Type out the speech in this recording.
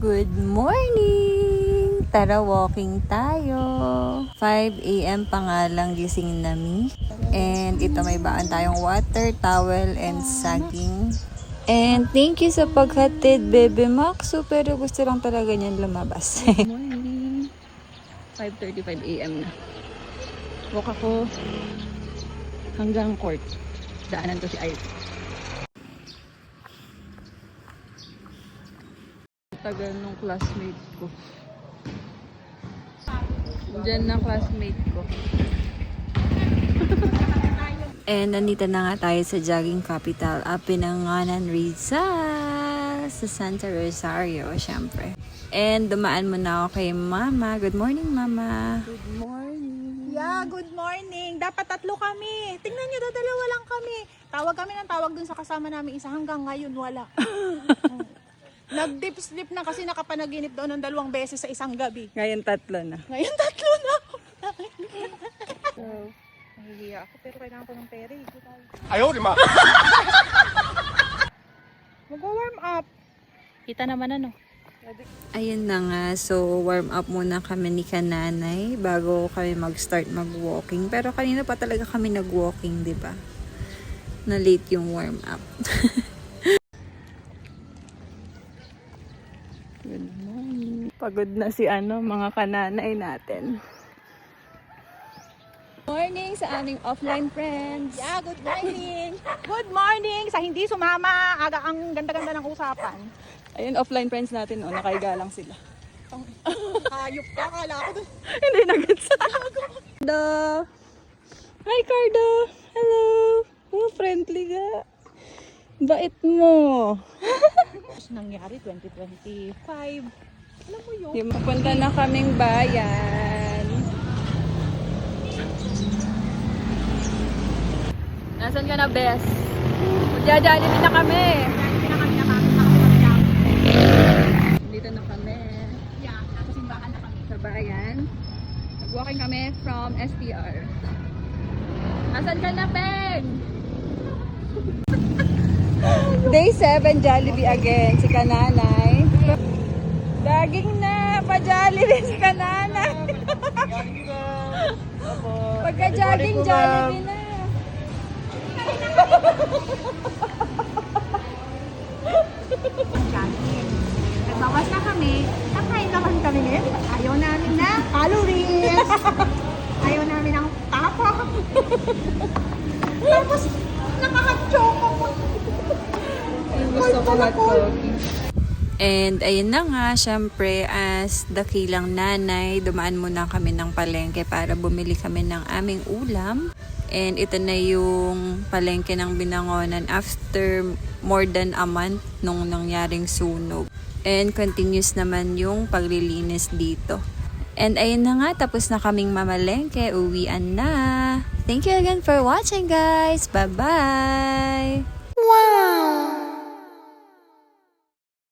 Good morning! Tara, walking tayo. 5 a.m. pa nga lang gising nami. And ito may baan tayong water, towel, and saging. And thank you sa paghatid, Bebe Maxo. Pero gusto lang talaga niyan lumabas. Good morning! 5:35 a.m. na. Walk ako hanggang court. Daanan to si Ivy. Tagal nung classmate ko. Diyan na classmate ko. And nandito na nga tayo sa jogging capital, Pinanganan Rizal, sa Santa Rosario, syempre. And dumaan muna ako kay Mama. Good morning, Mama. Good morning. Yeah, good morning. Dapat 3 kami. Tingnan nyo, dalawa lang kami. Tawag kami ng tawag dun sa kasama namin isa. Hanggang ngayon, wala. Nag-dip slip na kasi nakapanaginip daw ng 2 beses sa isang gabi. Ngayon 3 na. Ngayon 3 na. So, nahihiya ako pero kailangan ko ng pera. Ayaw, di ma. Mag-warm up. Kita naman ano. Ayun na nga, so warm up muna kami ni Kananay bago kami mag-start mag-walking. Pero kanina pa talaga kami nag-walking, di ba? Na late yung warm up. Good morning. Pagod na si mga kananay natin. Morning sa aming offline friends. Yeah, good morning. Good morning. Sa hindi sumama, aga ang ganda-ganda ng usapan. Ayun, offline friends natin, nakahiga lang sila. Hayop ka, kala ko dun. Hindi nag-gets. Cardo! Hi, Cardo! Hello! Oh, friendly ka. Bait mo. Nangyari 2025. Alam mo yun? Yung mapunta na kaming bayan. Nasaan ka na, Bes? Magja-jollibee na kami. Dito na kami. Yeah, nasa simbahan na kami. Sa bayan. Nag-walking kami from SPR. Nasaan ka na, Peng? Day 7, Jollibee again. Si Kananay. Daging na, pa-Jollibee si Kananay. Pagka-jogging, Jollibee na. Nagbawas na kami. Kakain naman kami ngayon. Ayaw namin na calories. Ayaw namin ng tapa. Tapos, nakaka-choco mo. Gusto ko hot coffee. And ayun na nga, syempre as dakilang nanay, dumaan muna kami ng palengke para bumili kami ng aming ulam. And ito na yung palengke ng Binangonan after more than a month nung nangyaring sunog. And continuous naman yung paglilinis dito. And ayun na nga, tapos na kaming mamalengke, uwian na. Thank you again for watching, guys. Bye-bye! Wow!